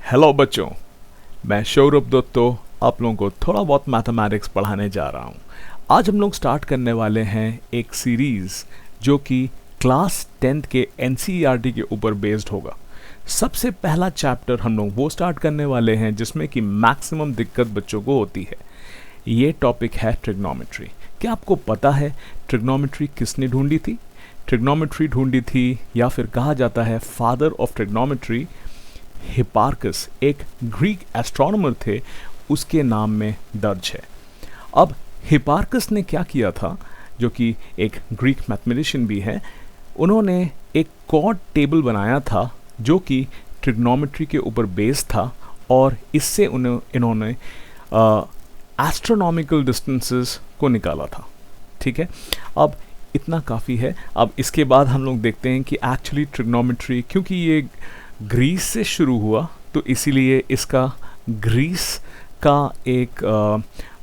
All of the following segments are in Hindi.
हेलो बच्चों, मैं सौरभ दत्तो आप लोगों को थोड़ा बहुत मैथमेटिक्स पढ़ाने जा रहा हूँ। आज हम लोग स्टार्ट करने वाले हैं एक सीरीज़ जो कि क्लास 10th के एनसीईआरटी के ऊपर बेस्ड होगा। सबसे पहला चैप्टर हम लोग वो स्टार्ट करने वाले हैं जिसमें कि मैक्सिमम दिक्कत बच्चों को होती है। ये टॉपिक है ट्रिग्नोमेट्री। क्या आपको पता है ट्रिग्नोमेट्री किसने ढूंढी थी? ट्रिग्नोमेट्री ढूंढी थी, या फिर कहा जाता है फादर ऑफ ट्रिग्नोमेट्री, हिपार्कस, एक ग्रीक एस्ट्रोनॉमर थे, उसके नाम में दर्ज है। अब हिपार्कस ने क्या किया था, जो कि एक ग्रीक मैथमेटिशियन भी है, उन्होंने एक कॉर्ड टेबल बनाया था जो कि ट्रिग्नोमेट्री के ऊपर बेस्ड था, और इससे इन्होंने एस्ट्रोनॉमिकल डिस्टेंसेस को निकाला था। ठीक है, अब इतना काफ़ी है। अब इसके बाद हम लोग देखते हैं कि एक्चुअली ट्रिग्नोमेट्री, क्योंकि ये ग्रीस से शुरू हुआ तो इसीलिए इसका ग्रीस का एक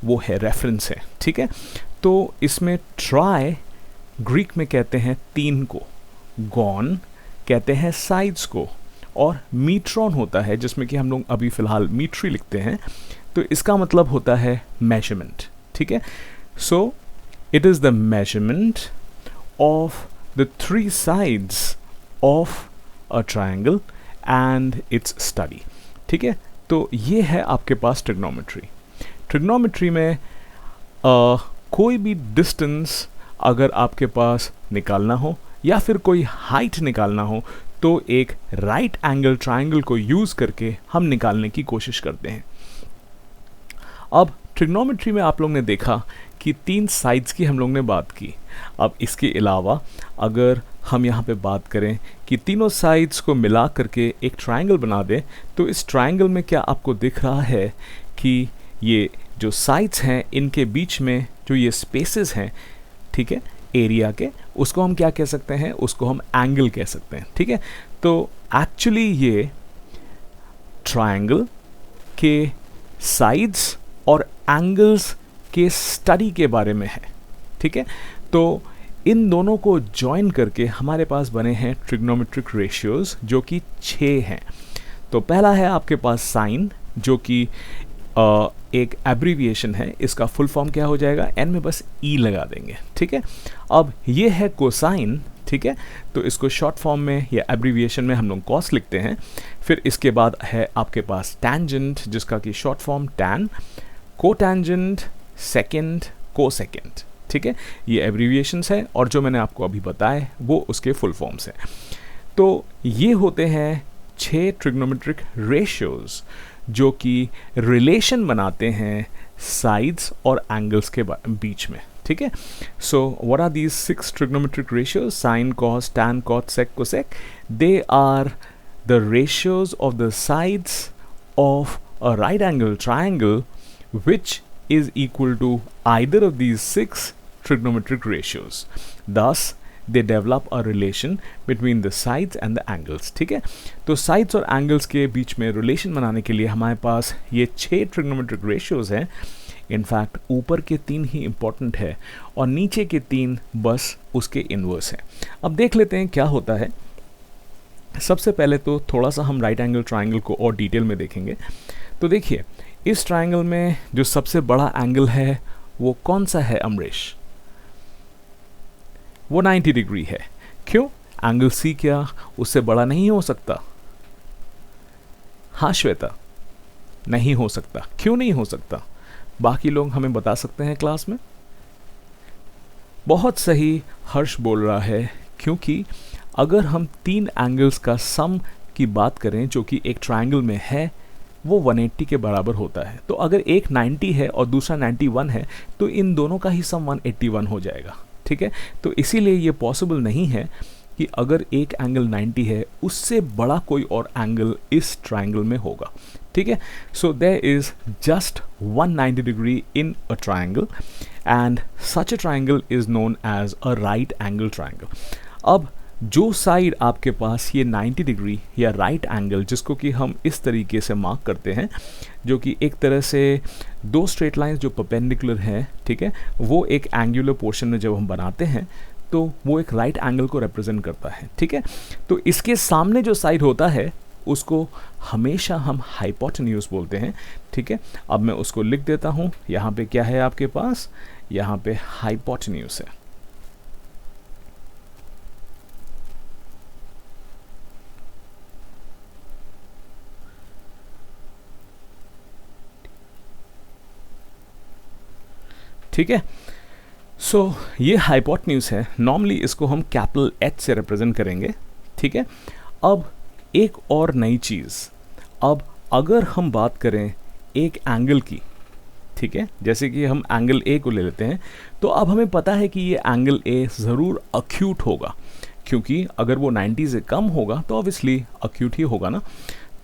वो है, रेफरेंस है। ठीक है, तो इसमें ट्राई ग्रीक में कहते हैं 3 को, गॉन कहते हैं साइड्स को, और मीट्रॉन होता है जिसमें कि हम लोग अभी फ़िलहाल मीट्री लिखते हैं, तो इसका मतलब होता है मेजरमेंट। ठीक है, so it is the measurement of the 3 sides of a triangle and it's study. ठीक है, तो ये है आपके पास ट्रिग्नोमेट्री। ट्रिग्नोमेट्री में कोई भी डिस्टेंस अगर आपके पास निकालना हो या फिर कोई हाइट निकालना हो तो एक राइट एंगल ट्रायंगल को यूज़ करके हम निकालने की कोशिश करते हैं। अब ट्रिग्नोमेट्री में आप लोग ने देखा कि 3 साइड्स की हम लोग ने बात की। अब इसके अलावा अगर हम यहाँ पे बात करें कि तीनों साइड्स को मिला करके एक ट्रायंगल बना दें, तो इस ट्रायंगल में क्या आपको दिख रहा है कि ये जो साइड्स हैं इनके बीच में जो ये स्पेसेस हैं, ठीक है, एरिया के, उसको हम क्या कह सकते हैं? उसको हम एंगल कह सकते हैं। ठीक है, तो एक्चुअली ये ट्रायंगल के साइड्स और एंगल्स के स्टडी के बारे में है। ठीक है, तो इन दोनों को जॉइन करके हमारे पास बने हैं ट्रिग्नोमेट्रिक रेशियोज जो कि 6 हैं। तो पहला है आपके पास साइन, जो कि एक एब्रीविएशन है। इसका फुल फॉर्म क्या हो जाएगा? एन में बस ई लगा देंगे। ठीक है, अब ये है कोसाइन। ठीक है, तो इसको शॉर्ट फॉर्म में या एब्रीविएशन में हम लोग कॉस लिखते हैं। फिर इसके बाद है आपके पास टैंजेंट, जिसका कि short form tan, cotangent, second, cosecant. ठीक है, ये एब्रीविएशंस है, और जो मैंने आपको अभी बताया वो उसके फुल फॉर्म्स हैं। तो ये होते हैं 6 ट्रिग्नोमेट्रिक रेशियोज जो कि रिलेशन बनाते हैं साइड्स और एंगल्स के बीच में। ठीक है, so what are these 6 trigonometric ratios? Sine, cos, tan, cot, sec, cosec. They are the ratios of the sides of a right angle triangle which is equal to either of these 6 trigonometric ratios. Thus, they develop a relation between the sides and the angles. ठीक है, तो sides और angles के बीच में relation बनाने के लिए हमारे पास ये 6 trigonometric ratios हैं। इनफैक्ट ऊपर के 3 ही important है और नीचे के 3 बस उसके इन्वर्स हैं। अब देख लेते हैं क्या होता है। सबसे पहले तो थोड़ा सा हम राइट एंगल ट्राइंगल को और डिटेल में देखेंगे। तो देखिए, इस ट्रायंगल में जो सबसे बड़ा एंगल है वो कौन सा है अमरीश? वो 90 डिग्री है। क्यों? एंगल सी क्या उससे बड़ा नहीं हो सकता? हाँ श्वेता, नहीं हो सकता। क्यों नहीं हो सकता? बाकी लोग हमें बता सकते हैं क्लास में। बहुत सही हर्ष बोल रहा है, क्योंकि अगर हम 3 एंगल्स का सम की बात करें जो कि एक ट्रायंगल में है, वो 180 के बराबर होता है। तो अगर एक 90 है और दूसरा 91 है तो इन दोनों का ही सम 181 हो जाएगा। ठीक है, तो इसीलिए ये पॉसिबल नहीं है कि अगर एक एंगल 90 है उससे बड़ा कोई और एंगल इस ट्रायंगल में होगा। ठीक है, so there is just 190 degree in a triangle and such a triangle is known as a right angle triangle. अब जो साइड आपके पास ये 90 डिग्री या राइट एंगल, जिसको कि हम इस तरीके से मार्क करते हैं, जो कि एक तरह से 2 स्ट्रेट लाइंस जो परपेंडिकुलर हैं, ठीक है, वो एक एंगुलर पोर्शन में जब हम बनाते हैं तो वो एक राइट एंगल को रिप्रेजेंट करता है। ठीक है, तो इसके सामने जो साइड होता है उसको हमेशा हम हाइपोटेन्यूज बोलते हैं, ठीक है। अब मैं उसको लिख देता हूँ, यहाँ पे क्या है आपके पास, यहाँ पे हाइपोटेन्यूज है। ठीक है, सो ये हाइपोटेन्यूज है। नॉर्मली इसको हम कैपिटल एच से रिप्रेजेंट करेंगे, ठीक है। अब एक और नई चीज़, अब अगर हम बात करें एक एंगल की, ठीक है, जैसे कि हम एंगल ए को ले लेते हैं, तो अब हमें पता है कि ये एंगल ए ज़रूर अक्यूट होगा, क्योंकि अगर वो 90 से कम होगा तो ऑब्वियसली अक्यूट ही होगा ना।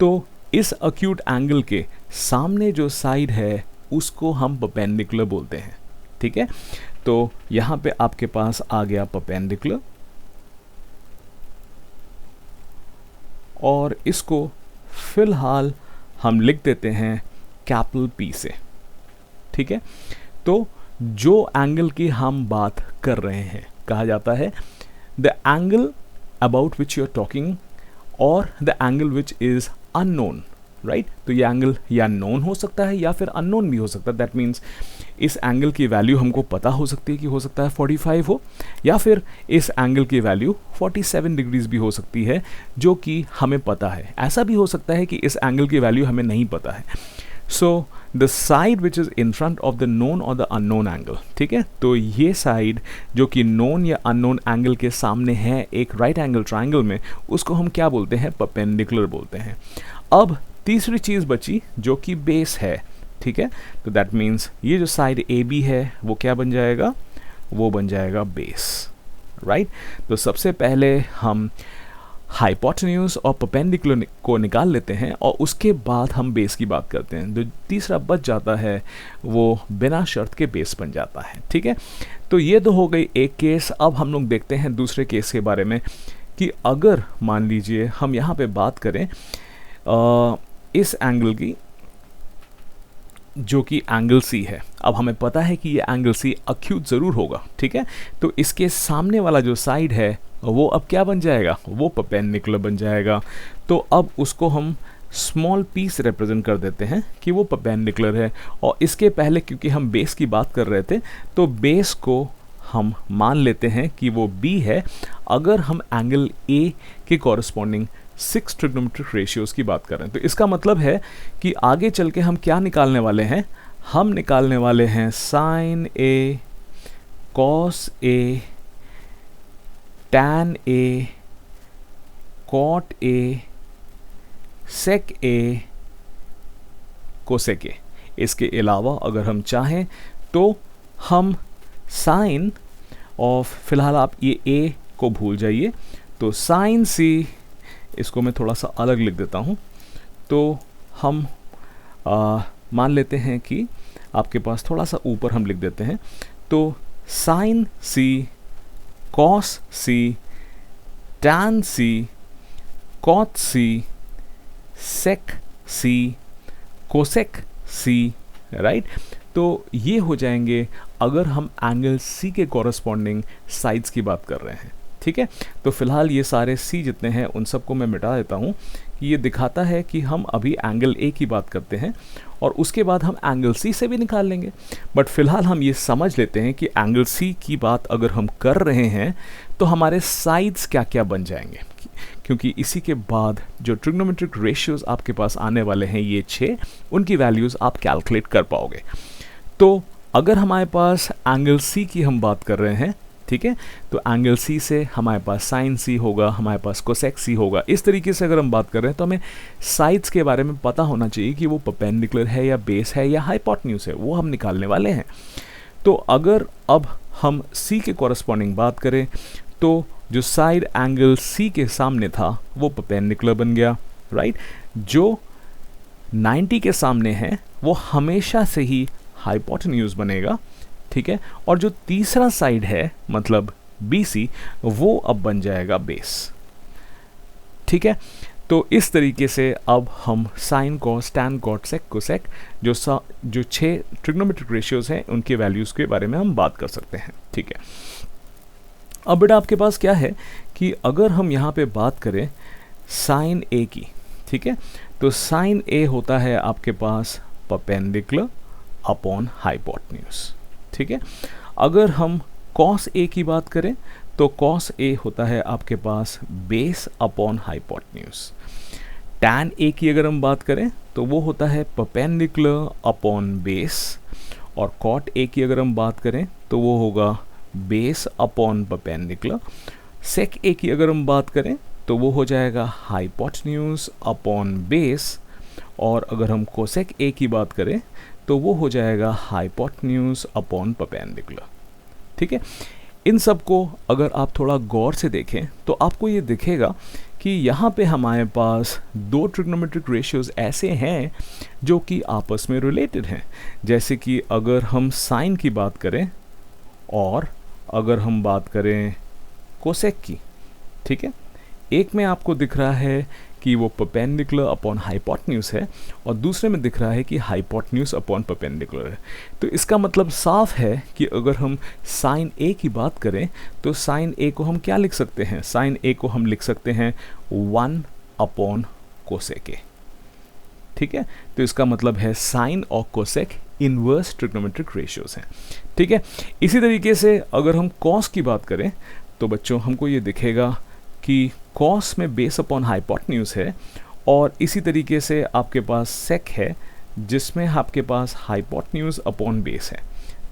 तो इस अक्यूट एंगल के सामने जो साइड है उसको हम परपेंडिकुलर बोलते हैं, ठीक है। तो यहाँ पे आपके पास आ गया परपेंडिकुलर, और इसको फिलहाल हम लिख देते हैं कैपिटल पी से, ठीक है। तो जो एंगल की हम बात कर रहे हैं कहा जाता है the angle about which you are talking और the angle which is unknown, right. तो ये एंगल या नोन हो सकता है या फिर अननोन भी हो सकता है। दैट मीन्स इस एंगल की वैल्यू हमको पता हो सकती है कि हो सकता है 45 हो, या फिर इस एंगल की वैल्यू 47 डिग्रीज भी हो सकती है, जो कि हमें पता है। ऐसा भी हो सकता है कि इस एंगल की वैल्यू हमें नहीं पता है। So the side which is in front of the known और द अननोन एंगल, ठीक है। तो ये साइड जो कि नोन या अननोन एंगल के सामने है एक राइट एंगल ट्राइंगल में, उसको हम क्या बोलते हैं, परपेंडिकुलर बोलते हैं। अब तीसरी चीज़ बची जो कि बेस है, ठीक है। तो दैट मीन्स ये जो साइड ए बी है वो क्या बन जाएगा, वो बन जाएगा बेस, राइट। तो सबसे पहले हम हाइपोटेन्यूज और परपेंडिकुलर को निकाल लेते हैं और उसके बाद हम बेस की बात करते हैं। जो तीसरा बच जाता है वो बिना शर्त के बेस बन जाता है, ठीक है। तो ये तो हो गई एक केस। अब हम लोग देखते हैं दूसरे केस के बारे में कि अगर मान लीजिए हम यहाँ पे बात करें इस एंगल की, जो कि एंगल सी है। अब हमें पता है कि ये एंगल सी अक्यूट ज़रूर होगा, ठीक है। तो इसके सामने वाला जो साइड है वो अब क्या बन जाएगा, वो परपेंडिकुलर बन जाएगा। तो अब उसको हम स्मॉल पी से रिप्रेजेंट कर देते हैं कि वो परपेंडिकुलर है। और इसके पहले क्योंकि हम बेस की बात कर रहे थे, तो बेस को हम मान लेते हैं कि वो बी है अगर हम एंगल ए के कॉरस्पॉन्डिंग 6 ट्रिग्नोमेट्रिक रेशियोज़ की बात कर रहे हैं। तो इसका मतलब है कि आगे चल के हम क्या निकालने वाले हैं, हम निकालने वाले हैं sine A, cos A, tan A, cot A, sec A, cosec A. इसके अलावा अगर हम चाहें तो हम साइन ऑफ, फिलहाल आप ये ए को भूल जाइए, तो साइन सी, इसको मैं थोड़ा सा अलग लिख देता हूँ। तो हम मान लेते हैं कि आपके पास थोड़ा सा ऊपर हम लिख देते हैं, तो साइन सी, कॉस सी, टैन सी, कॉट सी, सेक सी, कोसेक सी, राइट। तो ये हो जाएंगे अगर हम एंगल सी के कॉरस्पॉन्डिंग साइड्स की बात कर रहे हैं, ठीक है। तो फिलहाल ये सारे सी जितने हैं उन सबको मैं मिटा देता हूँ कि ये दिखाता है कि हम अभी एंगल ए की बात करते हैं और उसके बाद हम एंगल सी से भी निकाल लेंगे। बट फिलहाल हम ये समझ लेते हैं कि एंगल सी की बात अगर हम कर रहे हैं तो हमारे साइड्स क्या क्या बन जाएंगे, क्योंकि इसी के बाद जो ट्रिग्नोमेट्रिक रेशियोज़ आपके पास आने वाले हैं ये 6, उनकी वैल्यूज़ आप कैलकुलेट कर पाओगे। तो अगर हमारे पास एंगल सी की हम बात कर रहे हैं, ठीक है, तो एंगल सी से हमारे पास साइन सी होगा, हमारे पास कोसेक सी होगा। इस तरीके से अगर हम बात कर रहे हैं तो हमें साइड्स के बारे में पता होना चाहिए कि वो परपेंडिकुलर है या बेस है या हाइपोटेन्यूज है, वो हम निकालने वाले हैं। तो अगर अब हम सी के कॉरस्पॉन्डिंग बात करें तो जो साइड एंगल सी के सामने था वो परपेंडिकुलर बन गया, राइट। जो 90 के सामने है वो हमेशा से ही हाइपोटेन्यूज बनेगा, ठीक है। और जो तीसरा साइड है मतलब BC, वो अब बन जाएगा बेस, ठीक है। तो इस तरीके से अब हम sign, cos, tan, cot, sec, cosec जो 6 ट्रिग्नोमेट्रिक रेशियोज़ हैं उनके वैल्यूज़ के बारे में हम बात कर सकते हैं, ठीक है। अब बेटा आपके पास क्या है कि अगर हम यहाँ पे बात करें साइन ए की, ठीक है। तो साइन ए होता है आपके पास परपेंडिकुलर अपॉन हाइपोटेन्यूज, ठीक है। अगर हम कॉस ए की बात करें तो कॉस ए होता है आपके पास base upon hypotenuse. Tan A की अगर हम बात करें तो वो होता है परपेंडिकुलर अपॉन बेस, और कॉट ए की अगर हम बात करें तो वो होगा बेस अपॉन परपेंडिकुलर। सेक ए की अगर हम बात करें तो वो हो जाएगा हाइपोटेन्यूज अपॉन बेस, और अगर हम कोसेक ए की बात करें तो वो हो जाएगा हाइपोटेन्यूज अपॉन परपेंडिकुलर, ठीक है। इन सब को अगर आप थोड़ा गौर से देखें तो आपको ये दिखेगा कि यहाँ पे हमारे पास दो ट्रिग्नोमेट्रिक रेशियोज ऐसे हैं जो कि आपस में रिलेटेड हैं। जैसे कि अगर हम साइन की बात करें और अगर हम बात करें कोसेक की, ठीक है। एक में आपको दिख रहा है कि वो परपेंडिकुलर अपॉन हाइपोटेन्यूज है और दूसरे में दिख रहा है कि हाइपोटेन्यूज अपॉन परपेंडिकुलर है। तो इसका मतलब साफ है कि अगर हम साइन ए की बात करें तो साइन ए को हम क्या लिख सकते हैं, साइन ए को हम लिख सकते हैं 1 अपॉन कोसेक ए, ठीक है। तो इसका मतलब है साइन और कोसेक इनवर्स ट्रिग्नोमेट्रिक रेशियोज हैं, ठीक है। इसी तरीके से अगर हम कॉस की बात करें तो बच्चों हमको ये दिखेगा कि कॉस में बेस अपॉन हाइपोटेन्यूज है, और इसी तरीके से आपके पास सेक है जिसमें आपके पास हाइपोटेन्यूज अपॉन बेस है,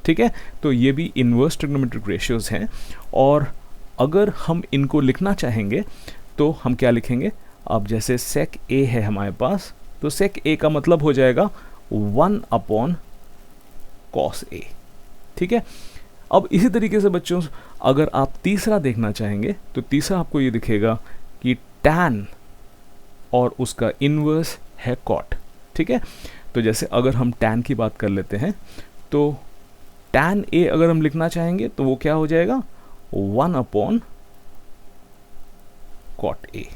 ठीक है। तो ये भी इनवर्स ट्रिग्नोमेट्रिक रेशियोज हैं, और अगर हम इनको लिखना चाहेंगे तो हम क्या लिखेंगे, अब जैसे सेक ए है हमारे पास तो सेक ए का मतलब हो जाएगा 1 अपॉन कॉस ए, ठीक है। अब इसी तरीके से बच्चों अगर आप तीसरा देखना चाहेंगे तो तीसरा आपको ये दिखेगा कि टैन और उसका इनवर्स है कॉट, ठीक है। तो जैसे अगर हम टैन की बात कर लेते हैं तो टैन ए अगर हम लिखना चाहेंगे तो वो क्या हो जाएगा 1 अपॉन कॉट ए,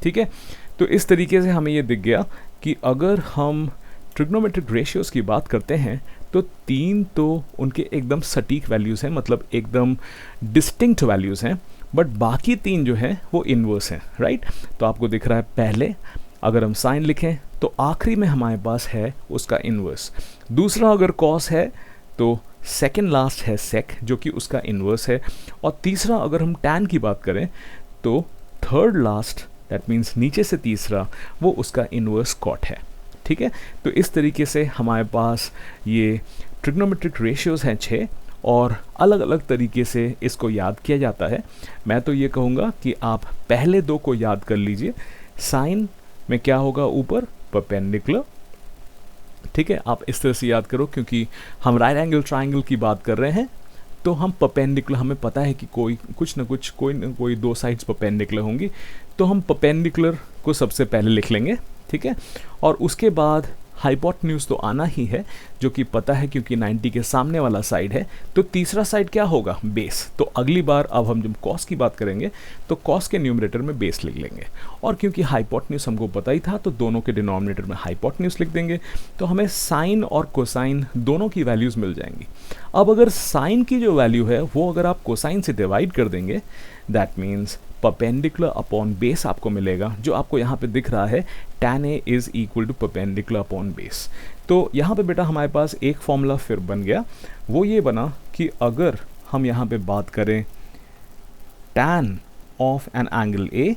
ठीक है। तो इस तरीके से हमें ये दिख गया कि अगर हम ट्रिग्नोमेट्रिक रेशियोज की बात करते हैं तो तीन तो उनके एकदम सटीक वैल्यूज़ हैं, मतलब एकदम डिस्टिंक्ट वैल्यूज़ हैं, बट बाकी तीन जो हैं वो इनवर्स हैं, राइट। तो आपको दिख रहा है पहले अगर हम साइन लिखें तो आखिरी में हमारे पास है उसका इनवर्स। दूसरा अगर कॉस है तो सेकंड लास्ट है सेक जो कि उसका इनवर्स है, और तीसरा अगर हम टैन की बात करें तो थर्ड लास्ट दैट मीन्स नीचे से तीसरा वो उसका इनवर्स कॉट है, ठीक है। तो इस तरीके से हमारे पास ये ट्रिग्नोमेट्रिक रेशियोज हैं 6, और अलग अलग तरीके से इसको याद किया जाता है। मैं तो ये कहूँगा कि आप पहले दो को याद कर लीजिए। साइन में क्या होगा ऊपर परपेंडिकुलर, ठीक है, आप इस तरह से याद करो, क्योंकि हम राइट एंगल ट्राइंगल की बात कर रहे हैं तो हम परपेंडिकुलर, हमें पता है कि कोई न कोई दो साइड्स परपेंडिकुलर होंगी, तो हम परपेंडिकुलर को सबसे पहले लिख लेंगे, ठीक है। और उसके बाद हाइपोटेन्यूज तो आना ही है जो कि पता है क्योंकि 90 के सामने वाला साइड है, तो तीसरा साइड क्या होगा बेस। तो अगली बार अब हम जब कॉस की बात करेंगे तो कॉस के न्यूमरेटर में बेस लिख लेंगे, और क्योंकि हाइपोटेन्यूज हमको पता ही था तो दोनों के डिनोमिनेटर में हाइपोटेन्यूज लिख देंगे, तो हमें साइन और कोसाइन दोनों की वैल्यूज़ मिल जाएंगी। अब अगर साइन की जो वैल्यू है वो अगर आप कोसाइन से डिवाइड कर देंगे that means perpendicular upon base आपको मिलेगा, जो आपको यहाँ पे दिख रहा है tan a is equal to perpendicular upon base. तो यहाँ पे बेटा हमारे पास एक फॉर्मूला फिर बन गया, वो ये बना कि अगर हम यहाँ पे बात करें tan of an angle a,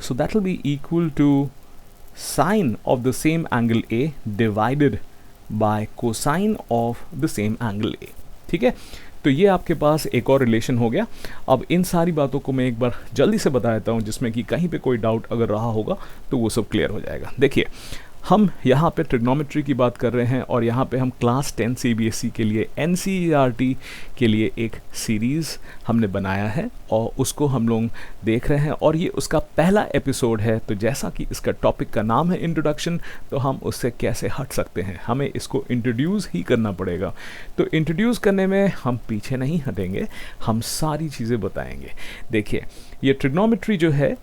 so that will be equal to sine of the same angle a divided by cosine of the same angle a, ठीक है। तो ये आपके पास एक और रिलेशन हो गया। अब इन सारी बातों को मैं एक बार जल्दी से बता देता हूँ जिसमें कि कहीं पे कोई डाउट अगर रहा होगा तो वो सब क्लियर हो जाएगा। देखिए हम यहाँ पे ट्रिग्नोमेट्री की बात कर रहे हैं और यहाँ पे हम क्लास 10 CBSE के लिए NCERT के लिए एक सीरीज़ हमने बनाया है और उसको हम लोग देख रहे हैं, और ये उसका पहला एपिसोड है। तो जैसा कि इसका टॉपिक का नाम है इंट्रोडक्शन, तो हम उससे कैसे हट सकते हैं, हमें इसको इंट्रोड्यूस ही करना पड़ेगा। तो इंट्रोड्यूस करने में हम पीछे नहीं हटेंगे, हम सारी चीज़ें बताएंगे। देखिए ये ट्रिग्नोमेट्री जो है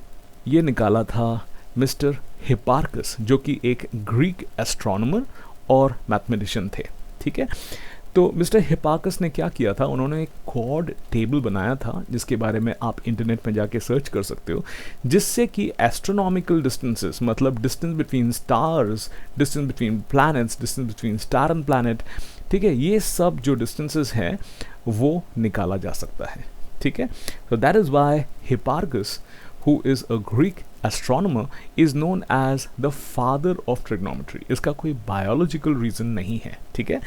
ये निकाला था मिस्टर हिपार्कस, जो कि एक ग्रीक एस्ट्रोनॉमर और मैथमेटिशियन थे, ठीक है। तो मिस्टर हिपार्कस ने क्या किया था, उन्होंने एक क्वाड टेबल बनाया था जिसके बारे में आप इंटरनेट में जाके सर्च कर सकते हो, जिससे कि एस्ट्रोनॉमिकल डिस्टेंसेस, मतलब distance between stars, distance between planets, distance between star and planet, ठीक है, ये सब जो डिस्टेंसेस हैं वो निकाला जा सकता है, ठीक है। So that is why Hipparchus, who is a Greek astronomer, is known as the father of trigonometry. इसका कोई biological reason नहीं है, ठीक है।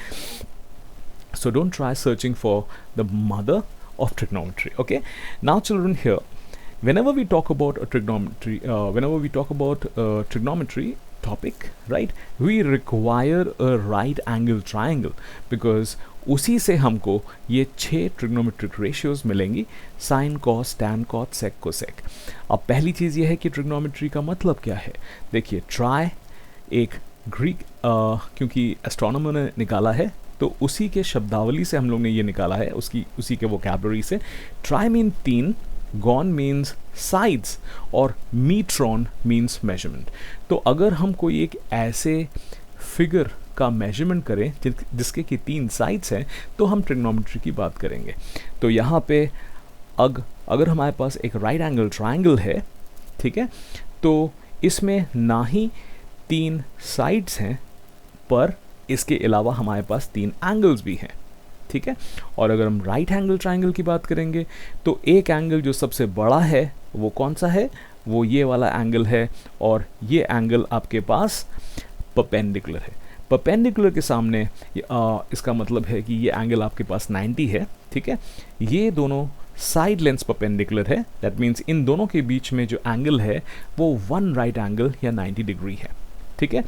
So don't try searching for the mother of trigonometry. Okay. Now, children, here, whenever we talk about a trigonometry topic, right, we require a right angle triangle, because उसी से हमको ये 6 ट्रिग्नोमेट्रिक रेशियोज मिलेंगी, sign, cos, tan, cot, sec, cosec. अब पहली चीज़ ये है कि ट्रिग्नोमेट्री का मतलब क्या है। देखिए, ट्राई एक ग्रीक क्योंकि एस्ट्रोनॉमर ने निकाला है तो उसी के शब्दावली से हम लोग ने ये निकाला है, उसी के वोकैबुलरी से। Try mean 3, gone means sides, और मीट्रॉन मीन्स मेजरमेंट। तो अगर हम कोई एक ऐसे फिगर का मेजरमेंट करें जिसके कि 3 साइड्स हैं, तो हम ट्रिग्नोमेट्री की बात करेंगे। तो यहाँ पे अगर हमारे पास एक राइट एंगल ट्रायंगल है, ठीक है, तो इसमें ना ही 3 साइड्स हैं, पर इसके अलावा हमारे पास 3 एंगल्स भी हैं, ठीक है। और अगर हम राइट एंगल ट्रायंगल की बात करेंगे तो एक एंगल जो सबसे बड़ा है वो कौन सा है, वो ये वाला एंगल है, और ये एंगल आपके पास परपेंडिकुलर है। परपेंडिकुलर के सामने इसका मतलब है कि ये एंगल आपके पास 90 है, ठीक है। ये दोनों साइड लेंस परपेंडिकुलर है, दैट मीन्स इन दोनों के बीच में जो एंगल है वो 1 राइट एंगल या 90 डिग्री है, ठीक है।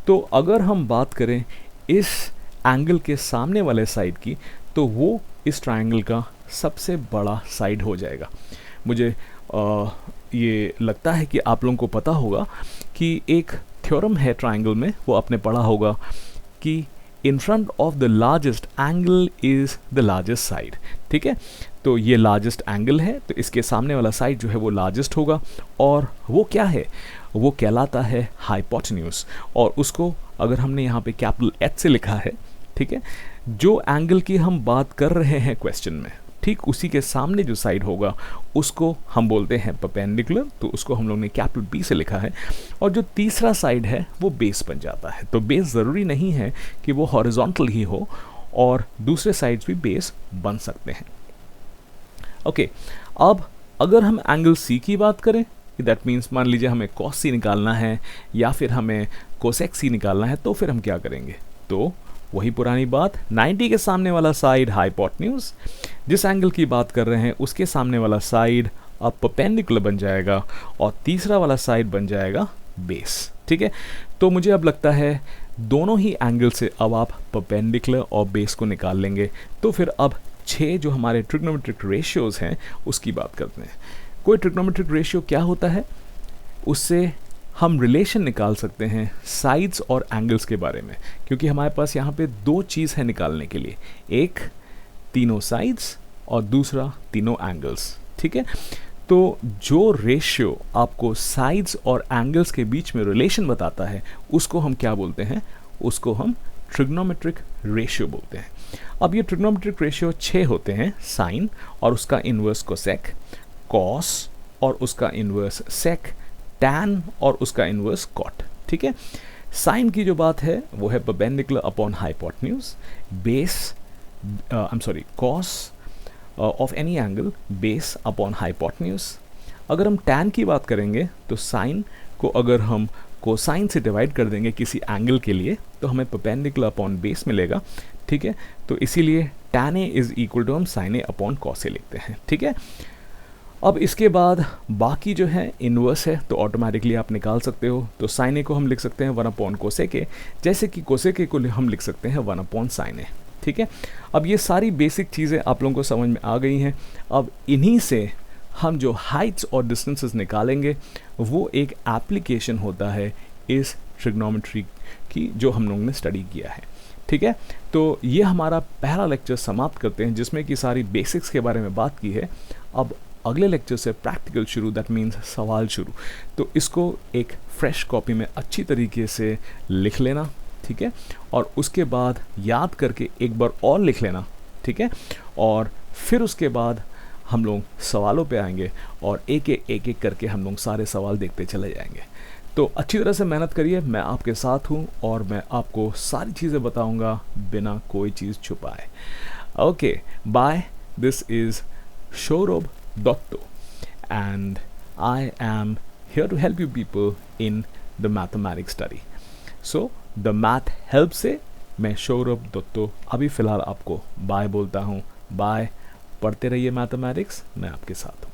तो अगर हम बात करें इस एंगल के सामने वाले साइड की, तो वो इस ट्रायंगल का सबसे बड़ा साइड हो जाएगा। मुझे ये लगता है कि आप लोगों को पता होगा कि एक थ्योरम है ट्रायंगल में, वो आपने पढ़ा होगा कि in front of the largest angle is the largest side, ठीक है। तो ये लार्जेस्ट एंगल है, तो इसके सामने वाला साइड जो है वो लार्जेस्ट होगा, और वो क्या है, वो कहलाता है हाइपोटेन्यूज। और उसको अगर हमने यहाँ पे कैपिटल एच से लिखा है, ठीक है, जो एंगल की हम बात कर रहे हैं क्वेश्चन में, ठीक उसी के सामने जो साइड होगा उसको हम बोलते हैं परपेंडिकुलर, तो उसको हम लोग ने कैपिटल बी से लिखा है। और जो तीसरा साइड है वो बेस बन जाता है। तो बेस ज़रूरी नहीं है कि वो हॉरिजॉन्टल ही हो, और दूसरे साइड्स भी बेस बन सकते हैं। ओके, अब अगर हम एंगल सी की बात करें, दैट मीन्स मान लीजिए हमें कॉस सी निकालना है या फिर हमें कोसेक सी निकालना है, तो फिर हम क्या करेंगे, तो वही पुरानी बात, 90 के सामने वाला साइड हाइपोटेन्यूज, जिस एंगल की बात कर रहे हैं उसके सामने वाला साइड अब परपेंडिकुलर बन जाएगा, और तीसरा वाला साइड बन जाएगा बेस, ठीक है। तो मुझे अब लगता है दोनों ही एंगल से अब आप परपेंडिकुलर और बेस को निकाल लेंगे। तो फिर अब 6 जो हमारे ट्रिग्नोमेट्रिक रेशियोज हैं उसकी बात करते हैं। कोई ट्रिग्नोमेट्रिक रेशियो क्या होता है, उससे हम रिलेशन निकाल सकते हैं साइड्स और एंगल्स के बारे में, क्योंकि हमारे पास यहाँ पे 2 चीज़ है निकालने के लिए, एक तीनों साइड्स और दूसरा तीनों एंगल्स, ठीक है। तो जो रेशियो आपको साइड्स और एंगल्स के बीच में रिलेशन बताता है उसको हम क्या बोलते हैं, उसको हम ट्रिग्नोमेट्रिक रेशियो बोलते हैं। अब ये ट्रिग्नोमेट्रिक रेशियो 6 होते हैं, साइन और उसका इन्वर्स कोसेक, कॉस और उसका इन्वर्स सेक, टैन और उसका इन्वर्स कॉट, ठीक है। साइन की जो बात है वो है perpendicular upon hypotenuse, base cos of any angle base upon hypotenuse. अगर हम टैन की बात करेंगे तो साइन को अगर हम कोसाइन से डिवाइड कर देंगे किसी एंगल के लिए तो हमें परपेंडिकुलर अपॉन बेस मिलेगा, ठीक है। तो इसीलिए tan A is equal to हम sine A upon cos A लिखते हैं, ठीक है। अब इसके बाद बाकी जो है इन्वर्स है, तो ऑटोमेटिकली आप निकाल सकते हो। तो साइन ए को हम लिख सकते हैं 1 अपॉन कोसेक ए, जैसे कि कोसेक ए को हम लिख सकते हैं 1 अपॉन साइन ए, ठीक है। अब ये सारी बेसिक चीज़ें आप लोगों को समझ में आ गई हैं। अब इन्हीं से हम जो हाइट्स और डिस्टेंसेस निकालेंगे वो एक एप्लीकेशन होता है इस ट्रिग्नोमेट्री की जो हम लोगों ने स्टडी किया है, ठीक है। तो ये हमारा पहला लेक्चर समाप्त करते हैं जिसमें कि सारी बेसिक्स के बारे में बात की है। अब अगले लेक्चर से प्रैक्टिकल शुरू, दैट मीन्स सवाल शुरू। तो इसको एक फ्रेश कॉपी में अच्छी तरीके से लिख लेना, ठीक है, और उसके बाद याद करके एक बार और लिख लेना, ठीक है, और फिर उसके बाद हम लोग सवालों पे आएंगे और एक एक करके हम लोग सारे सवाल देखते चले जाएंगे। तो अच्छी तरह से मेहनत करिए, मैं आपके साथ हूँ और मैं आपको सारी चीज़ें बताऊँगा बिना कोई चीज़ छुपाए। Okay, bye, this is Shorob Dotto and I am here to help you people in the mathematics study. So the math help से मैं शौरभ दत्तो अभी फ़िलहाल आपको बाय बोलता हूँ। बाय, पढ़ते रहिए मैथमेटिक्स, मैं आपके साथ हूँ।